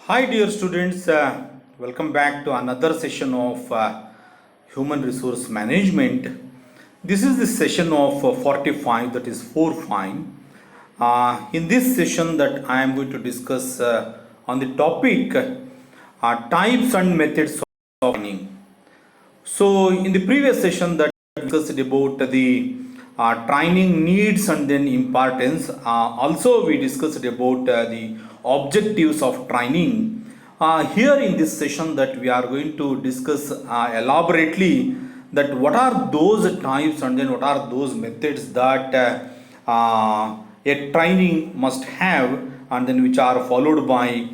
Hi, dear students. Welcome back to another session of Human Resource Management. This is the session of 45, that is 4 5. In this session, that I am going to discuss on the topic types and methods of training. So, in the previous session, that we discussed about the training needs and then importance. Also, we discussed about the objectives of training. Here in this session, that we are going to discuss elaborately that what are those types and then what are those methods that a training must have and then which are followed by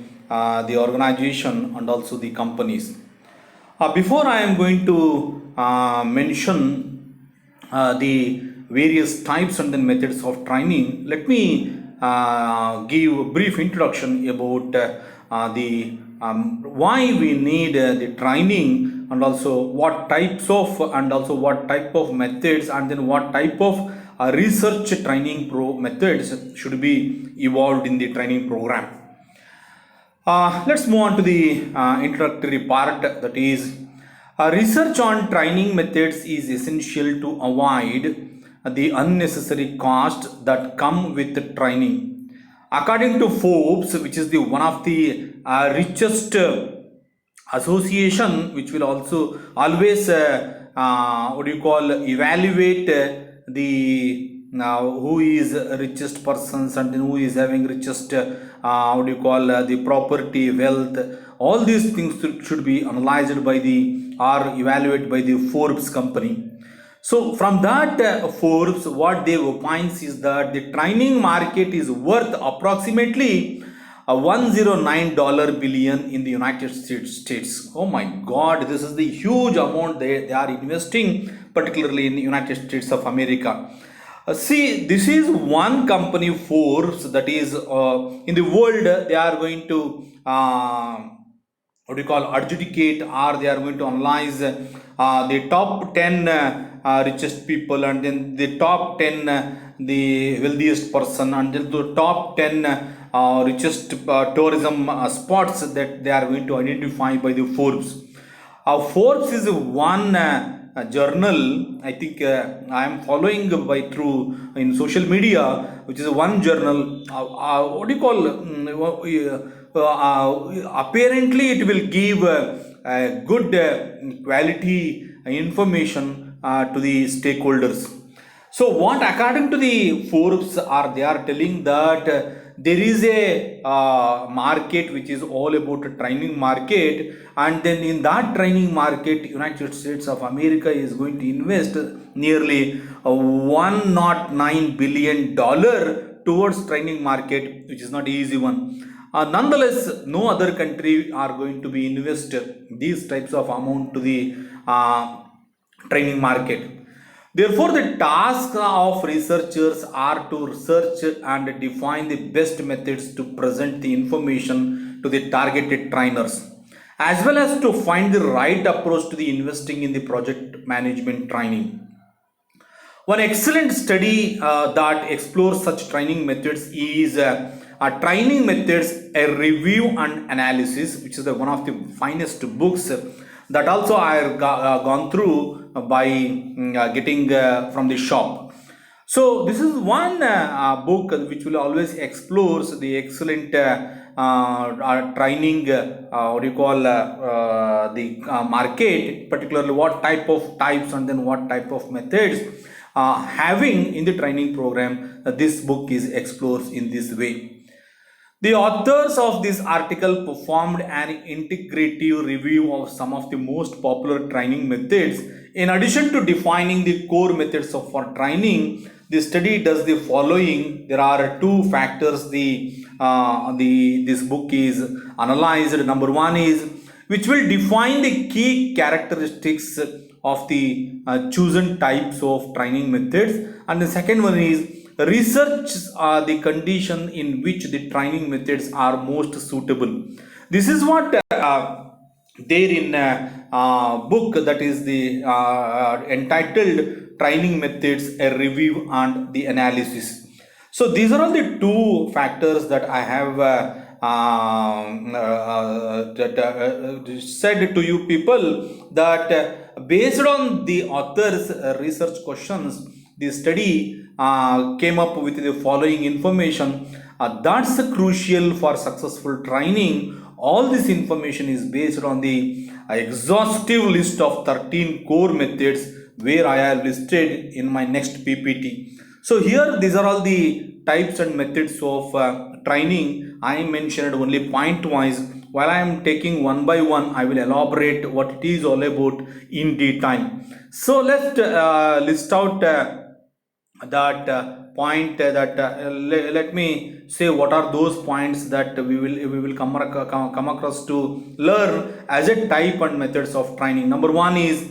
the organization and also the companies. Before I am going to mention the various types and then methods of training, let me give a brief introduction about the why we need the training and also what types of and also what type of methods and then what type of research training methods should be evolved in the training program. Let's move on to the introductory part, that is research on training methods is essential to avoid the unnecessary costs that come with training. According to Forbes, which is the one of the richest association, which will also always what do you call evaluate the now who is richest persons and who is having richest what do you call the property wealth. All these things should be analyzed by the or evaluated by the Forbes company. So from that Forbes, what they opines is that the training market is worth approximately $109 billion in the United States. Oh my God, this is the huge amount they are investing, particularly in the United States of America. See, this is one company, Forbes, that is in the world. They are going to what do you call adjudicate, or they are going to analyze the top 10 richest people and then the top 10 the wealthiest person and then the top 10 richest tourism spots that they are going to identify by the Forbes. Forbes is one journal. I think I am following by through in social media, which is one journal. What do you call? Apparently, it will give good quality information to the stakeholders. So, what according to the Forbes are they are telling that there is a market which is all about a training market, and then in that training market, United States of America is going to invest nearly $109 billion towards training market, which is not easy one. Nonetheless, no other country are going to be invest these types of amount to the training market. Therefore, the task of researchers are to research and define the best methods to present the information to the targeted trainers, as well as to find the right approach to the investing in the project management training. One excellent study that explores such training methods is Training Methods, a Review and Analysis, which is one of the finest books that also I have gone through by getting from the shop. So this is one book which will always explores the excellent training, what do you call the market, particularly what type of types and then what type of methods having in the training program. This book is explores in this way. The authors of this article performed an integrative review of some of the most popular training methods. In addition to defining the core methods for training, the study does the following. There are two factors the this book is analyzed. Number one is which will define the key characteristics of the chosen types of training methods, and the second one is research the condition in which the training methods are most suitable. This is what there in book that is the entitled Training Methods, a Review and the Analysis. So these are all the two factors that I have said to you people, that based on the author's research questions, the study came up with the following information. That's crucial for successful training. All this information is based on the exhaustive list of 13 core methods where I have listed in my next PPT. So here these are all the types and methods of training. I mentioned only point wise. While I am taking one by one, I will elaborate what it is all about in detail. So let's list out that point let me say what are those points that we will come across to learn as a type and methods of training. Number one is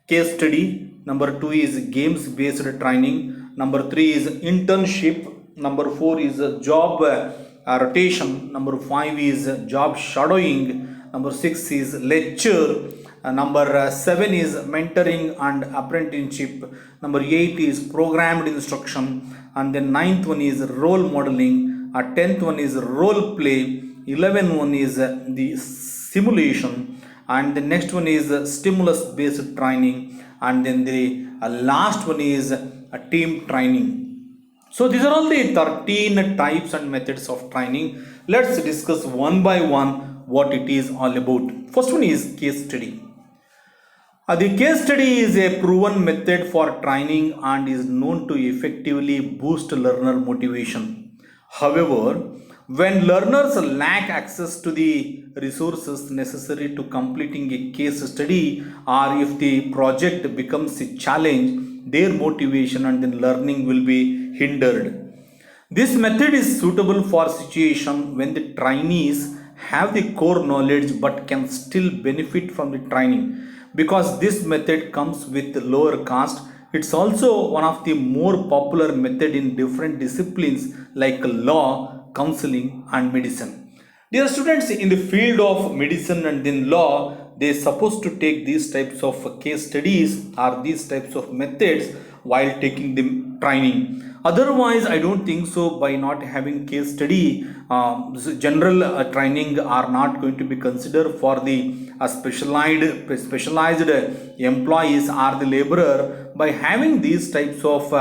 case study. Number two is games based training. Number three is internship. Number four is job rotation. Number five is job shadowing. Number six is lecture. Number seven is mentoring and apprenticeship. Number eight is programmed instruction. And then ninth one is role modeling. 10th one is role play. 11th one is the simulation. And the next one is stimulus based training. And then the last one is team training. So these are all the 13 types and methods of training. Let's discuss one by one what it is all about. First one is case study. The case study is a proven method for training and is known to effectively boost learner motivation. However, when learners lack access to the resources necessary to completing a case study, or if the project becomes a challenge, their motivation and then learning will be hindered. This method is suitable for situation when the trainees have the core knowledge but can still benefit from the training. Because this method comes with lower cost, it's also one of the more popular method in different disciplines like law, counseling and medicine. Dear students, in the field of medicine and then law, they're supposed to take these types of case studies or these types of methods while taking the training. Otherwise, I don't think so. By not having case study, general training are not going to be considered for the specialized employees or the laborer. By having these types of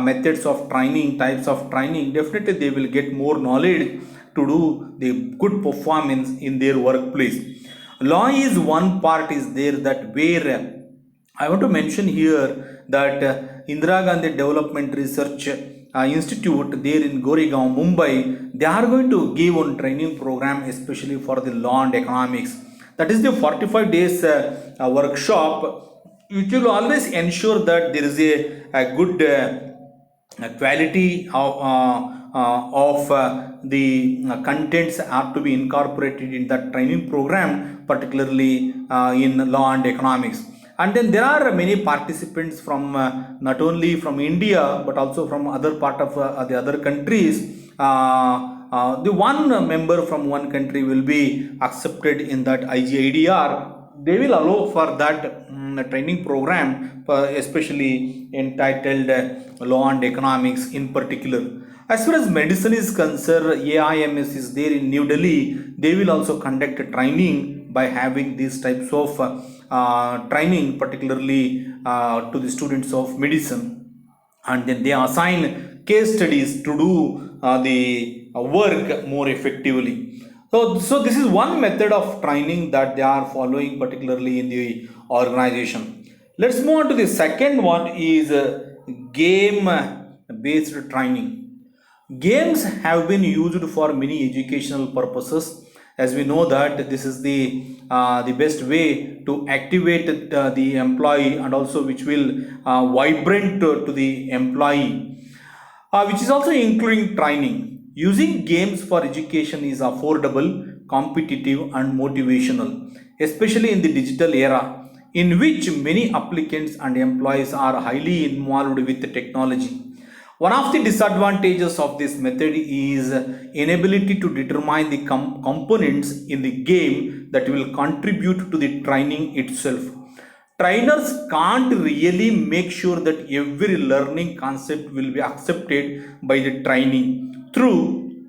methods of training, types of training, definitely they will get more knowledge to do the good performance in their workplace. Law is one part is there that where I want to mention here that Indira Gandhi Development Research Institute there in Goregaon, Mumbai, they are going to give one training program especially for the law and economics. That is the 45 days workshop, which will always ensure that there is a good quality of the contents are to be incorporated in that training program, particularly in law and economics. And then there are many participants from not only from India but also from other part of the other countries. The one member from one country will be accepted in that IGIDR. They will allow for that training program, especially entitled law and economics in particular. As far as medicine is concerned, AIMS is there in New Delhi. They will also conduct a training by having these types of training, particularly to the students of medicine. And then they assign case studies to do the work more effectively. So this is one method of training that they are following, particularly in the organization. Let's move on to the second one is game based training. Games have been used for many educational purposes. As we know that this is the best way to activate the employee and also which will vibrant to the employee, which is also including training. Using games for education is affordable, competitive and motivational, especially in the digital era in which many applicants and employees are highly involved with the technology. One of the disadvantages of this method is inability to determine the components in the game that will contribute to the training itself. Trainers can't really make sure that every learning concept will be accepted by the training through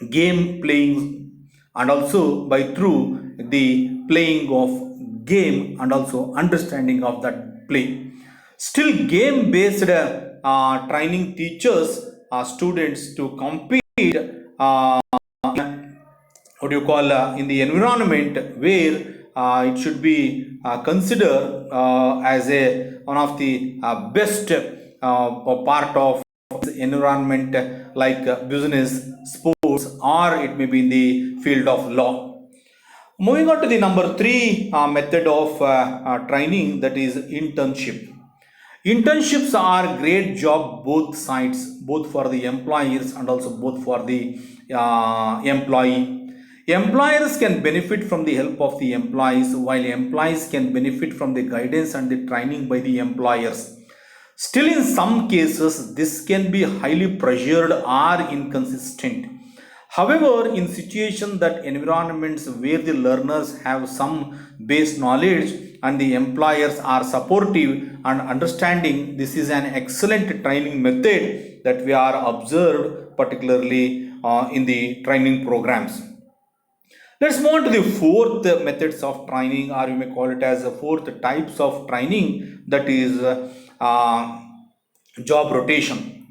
game playing, and also by through the playing of game and also understanding of that play. Still, game based training teaches students to compete, uh, what do you call, in the environment where it should be considered as a one of the best part of the environment, like business, sports, or it may be in the field of law. Moving on to the number three method of training, that is internship. Internships are great job both sides, both for the employers and also both for the employee. Employers can benefit from the help of the employees, while employees can benefit from the guidance and the training by the employers. Still, in some cases, this can be highly pressured or inconsistent. However, in situations that environments where the learners have some base knowledge and the employers are supportive and understanding, this is an excellent training method that we are observed, particularly in the training programs. Let's move on to the fourth methods of training, or you may call it as the fourth types of training, that is job rotation.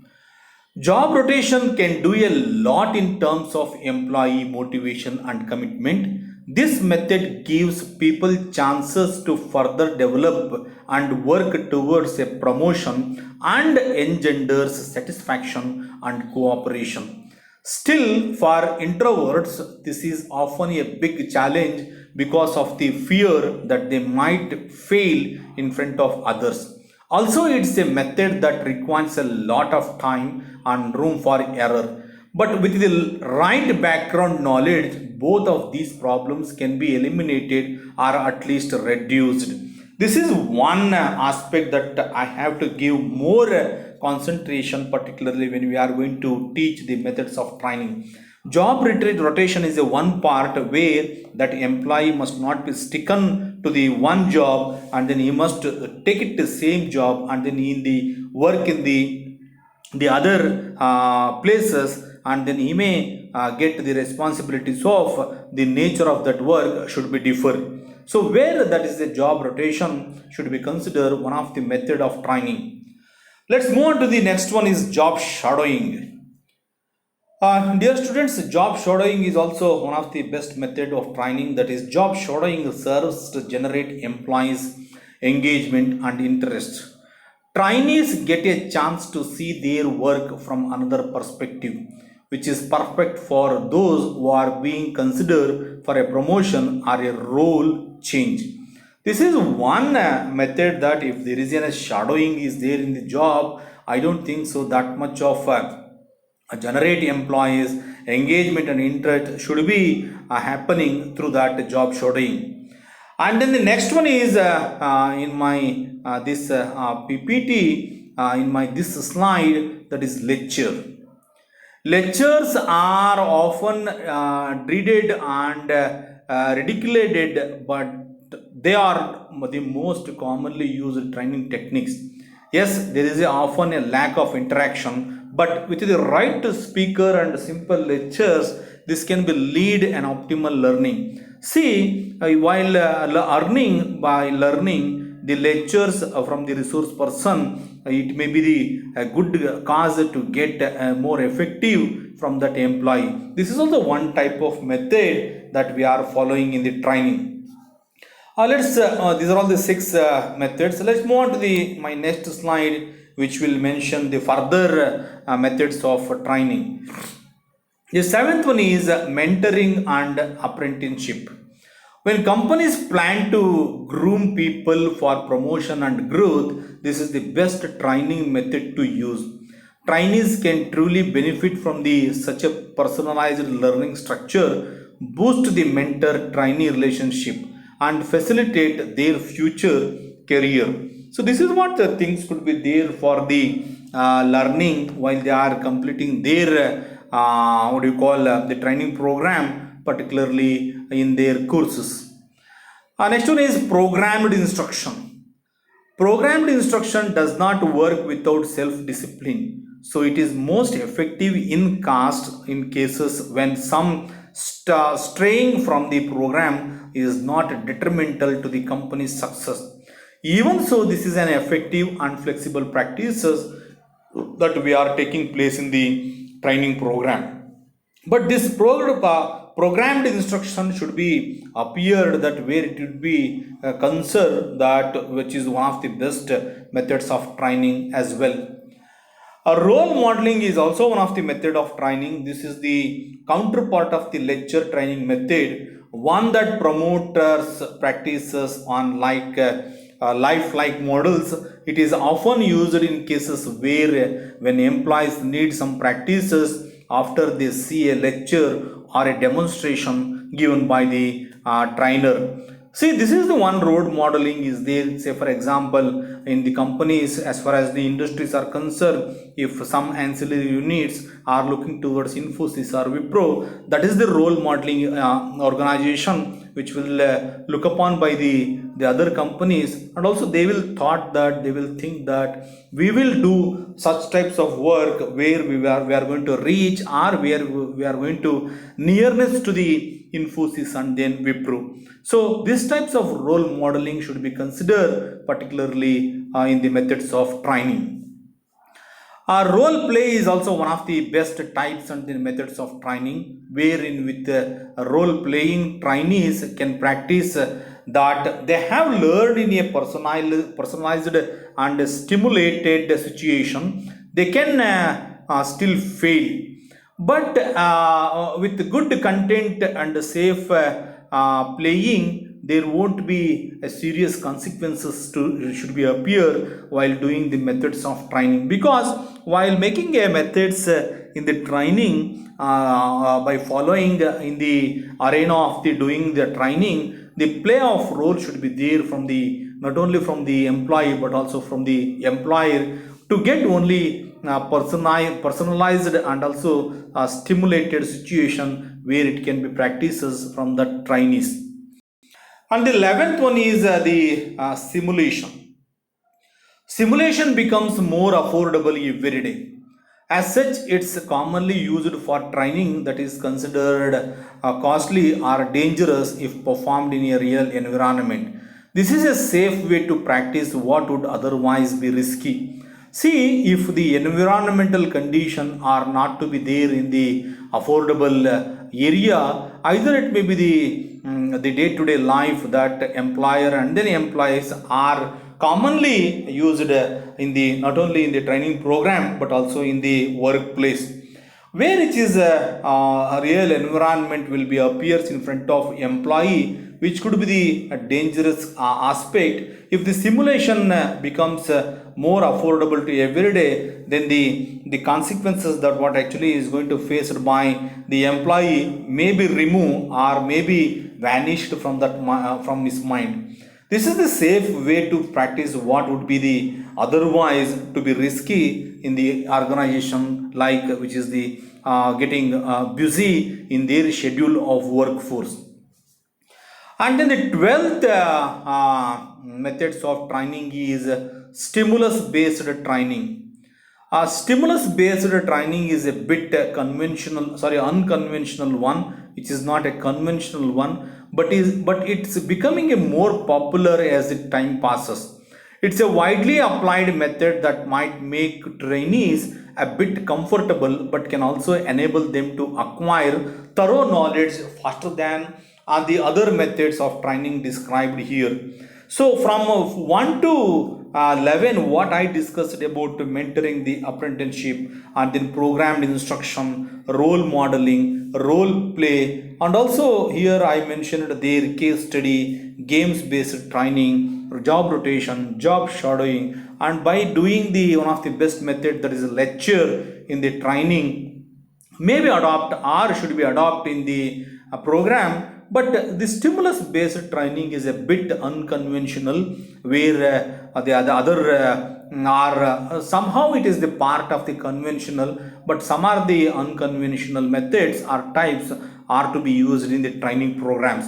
Job rotation can do a lot in terms of employee motivation and commitment. This method gives people chances to further develop and work towards a promotion and engenders satisfaction and cooperation. Still, for introverts, this is often a big challenge because of the fear that they might fail in front of others. Also, it's a method that requires a lot of time and room for error. But with the right background knowledge, both of these problems can be eliminated or at least reduced. This is one aspect that I have to give more concentration, particularly when we are going to teach the methods of training. Job rotation is a one part where that employee must not be sticking to the one job, and then he must take it the same job, and then in the work in the other places, and then he may get the responsibilities of the nature of that work should be differ. So where that is the job rotation should be considered one of the method of training. Let's move on to the next one, is job shadowing. Dear students, job shadowing is also one of the best method of training. That is, job shadowing serves to generate employees' engagement and interest. Trainees get a chance to see their work from another perspective, which is perfect for those who are being considered for a promotion or a role change. This is one method that if there is a shadowing is there in the job, I don't think so that much of generate employees engagement and interest should be happening through that job shadowing. And then the next one is in my this PPT, in my this slide, that is lecture. Lectures are often dreaded and ridiculed, but they are the most commonly used training techniques. Yes, there is often a lack of interaction, but with the right speaker and simple lectures, this can be lead an optimal learning. See, while learning the lectures from the resource person, it may be the a good cause to get more effective from that employee. This is also one type of method that we are following in the training. Let's these are all the six methods. Let's move on to the my next slide, which will mention the further methods of training. The seventh one is mentoring and apprenticeship. When companies plan to groom people for promotion and growth, this is the best training method to use. Trainees can truly benefit from the such a personalized learning structure, boost the mentor-trainee relationship, and facilitate their future career. So this is what the things could be there for the learning while they are completing their what do you call the training program, particularly in their courses. Next one is programmed instruction. Programmed instruction does not work without self-discipline. So it is most effective in cases when some straying from the program is not detrimental to the company's success. Even so, this is an effective and flexible practices that we are taking place in the training program. But this programmed instruction should be appeared that where it would be considered that which is one of the best methods of training as well. A role modeling is also one of the method of training. This is the counterpart of the lecture training method, one that promotes practices on life-like models. It is often used in cases where when employees need some practices after they see a lecture or a demonstration given by the trainer. See, this is the one road modeling is there. Say, for example, in the companies, as far as the industries are concerned, if some ancillary units are looking towards Infosys or Wipro, that is the role modeling organization which will look upon by the other companies, and also they will think that we will do such types of work where we are going to reach, or where we are going to nearness to the Infosys and then Wipro. So these types of role modeling should be considered particularly in the methods of training. Role play is also one of the best types and the methods of training, wherein with role playing trainees can practice that they have learned in a personalized and stimulated situation. They can still fail, but with good content and safe playing, there won't be a serious consequences to should be appear while doing the methods of training, because while making a methods in the training by following in the arena of the doing the training, the play of role should be there from the not only from the employee but also from the employer, to get only personalized and also stimulated situation where it can be practices from the trainees. And the 11th one is the simulation. Simulation becomes more affordable every day. As such, it's commonly used for training that is considered costly or dangerous if performed in a real environment. This is a safe way to practice what would otherwise be risky. See, if the environmental conditions are not to be there in the affordable area, either it may be the day-to-day life that employer and then employees are commonly used in the not only in the training program but also in the workplace, where it is a real environment will be appears in front of employee, which could be the dangerous aspect. If the simulation becomes more affordable to every day, then the consequences that what actually is going to faced by the employee may be removed or may be vanished from that from his mind. This is the safe way to practice what would be the otherwise to be risky in the organization, like which is the getting busy in their schedule of workforce. And then the 12th methods of training is stimulus based training. Stimulus based training is a bit unconventional one, which is not a conventional one, but it's becoming a more popular as the time passes. It's a widely applied method that might make trainees a bit comfortable, but can also enable them to acquire thorough knowledge faster than the other methods of training described here. So from 1 to 11, what I discussed about mentoring the apprenticeship and then programmed instruction, role modeling, role play, and also here I mentioned their case study, games based training, job rotation, job shadowing, and by doing the one of the best method, that is a lecture in the training, maybe adopt or should be adopt in the program. But the stimulus based training is a bit unconventional, where the other are somehow it is the part of the conventional, but some are the unconventional methods or types are to be used in the training programs.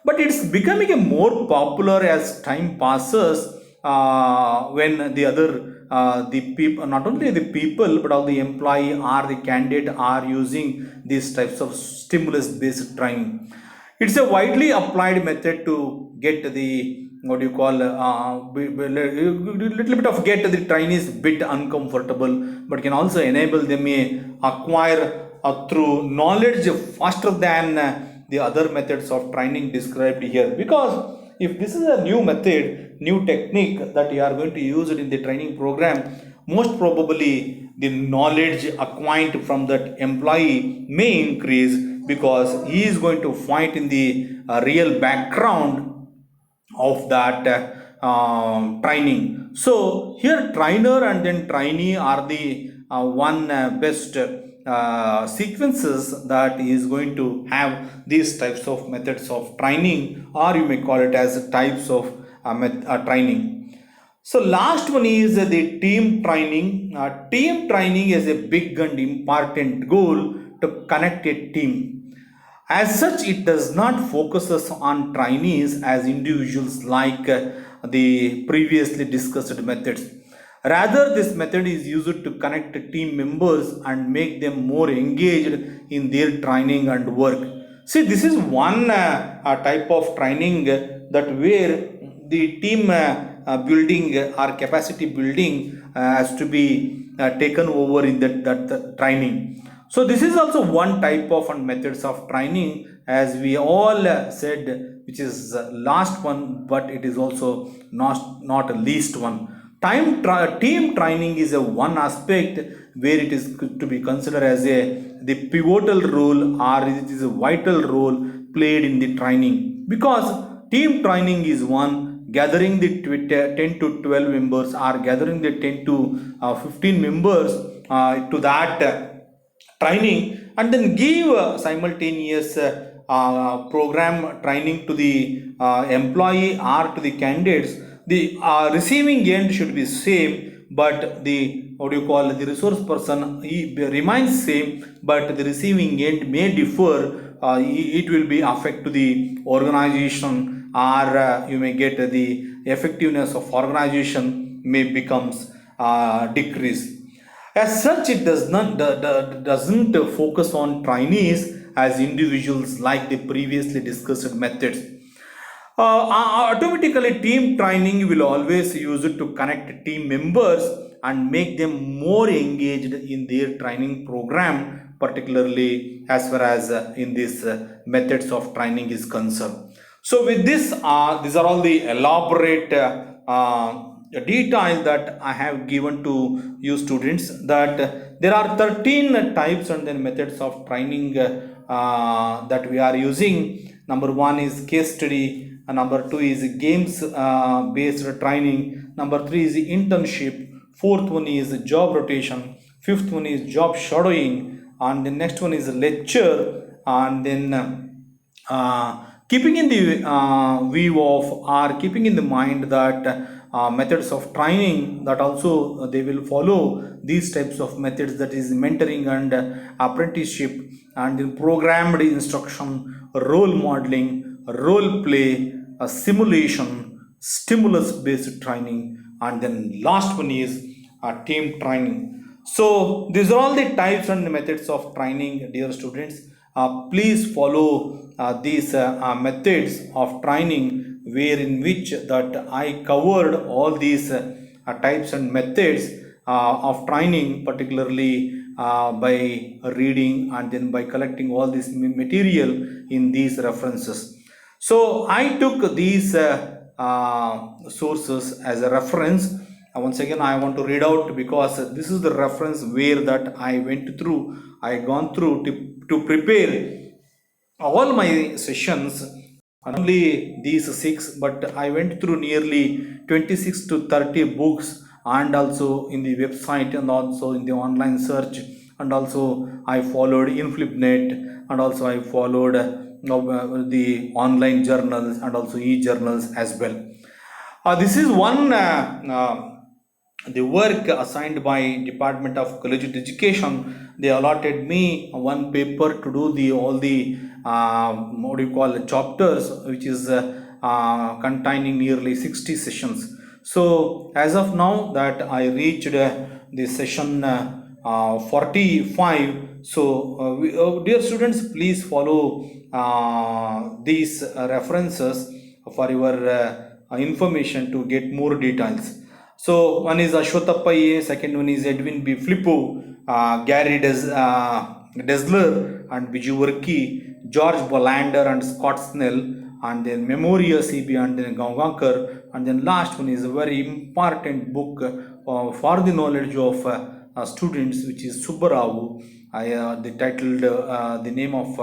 But it's becoming a more popular as time passes, when the other the people, not only the people but also the employee or the candidate are using these types of stimulus based training. It's a widely applied method to get the what do you call little bit of get the trainees bit uncomfortable, but can also enable them acquire through knowledge faster than the other methods of training described here. Because if this is a new method, new technique that you are going to use it in the training program, most probably the knowledge acquired from that employee may increase, because he is going to find in the real background of that training. So here trainer and then trainee are the one best sequences that is going to have these types of methods of training, or you may call it as types of training. So last one is the team training. Team training is a big and important goal to connect a team. As such, it does not focus on trainees as individuals like the previously discussed methods. Rather, this method is used to connect team members and make them more engaged in their training and work. See, this is one type of training that where the team building or capacity building has to be taken over in that training. So this is also one type of and methods of training, as we all said, which is last one, but it is also not a least one. Team training is a one aspect where it is to be considered as the pivotal role, or it is a vital role played in the training, because team training is one gathering the 10 to 12 members, or gathering the 10 to 15 members to that training, and then give simultaneous program training to the employee or to the candidates. The receiving end should be same, but the what do you call the resource person he remains same, but the receiving end may differ. It will be affect to the organization, or you may get the effectiveness of organization may becomes decrease. As such, it doesn't focus on trainees as individuals like the previously discussed methods. Automatically, team training will always use it to connect team members and make them more engaged in their training program, particularly as far as in these methods of training is concerned. So, with this, these are all the elaborate detail that I have given to you students, that there are 13 types and then methods of training that we are using. Number one is case study, number two is games based training, number three is internship, fourth one is job rotation, fifth one is job shadowing, and the next one is lecture, and then keeping in the view of, or keeping in the mind that methods of training, that also they will follow these types of methods, that is mentoring and apprenticeship, and then programmed instruction, role modeling, role play, simulation, stimulus based training, and then last one is team training. So these are all the types and methods of training, dear students. Please follow these methods of training, where in which that I covered all these types and methods of training, particularly by reading and then by collecting all this material in these references. So I took these sources as a reference. Once again, I want to read out, because this is the reference where that I went through, I gone through to prepare all my sessions. Only these six, but I went through nearly 26 to 30 books, and also in the website, and also in the online search, and also I followed InflipNet, and also I followed the online journals and also e-journals as well. This is one the work assigned by Department of Collegiate Education. They allotted me one paper to do the all the what do you call chapters, which is containing nearly 60 sessions. So as of now that I reached the session 45. So dear students, please follow these references for your information to get more details. So one is Ashwatthappa A, second one is Edwin B. Flippo, Gary Desler and Viju Varki, George Bolander and Scott Snell, and then Memoria CB and then Gaungankar, and then last one is a very important book for the knowledge of students, which is Subbaravu. The name of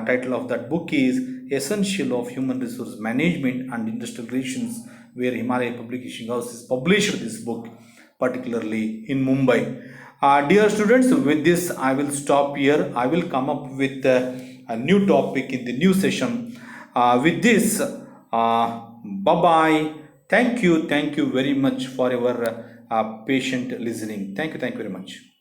title of that book is Essential of Human Resource Management and Industrial Relations, where Himalaya Publication House has published this book, particularly in Mumbai. Dear students, with this I will stop here. I will come up with a new topic in the new session. With this, bye bye. Thank you very much for your patient listening. Thank you very much.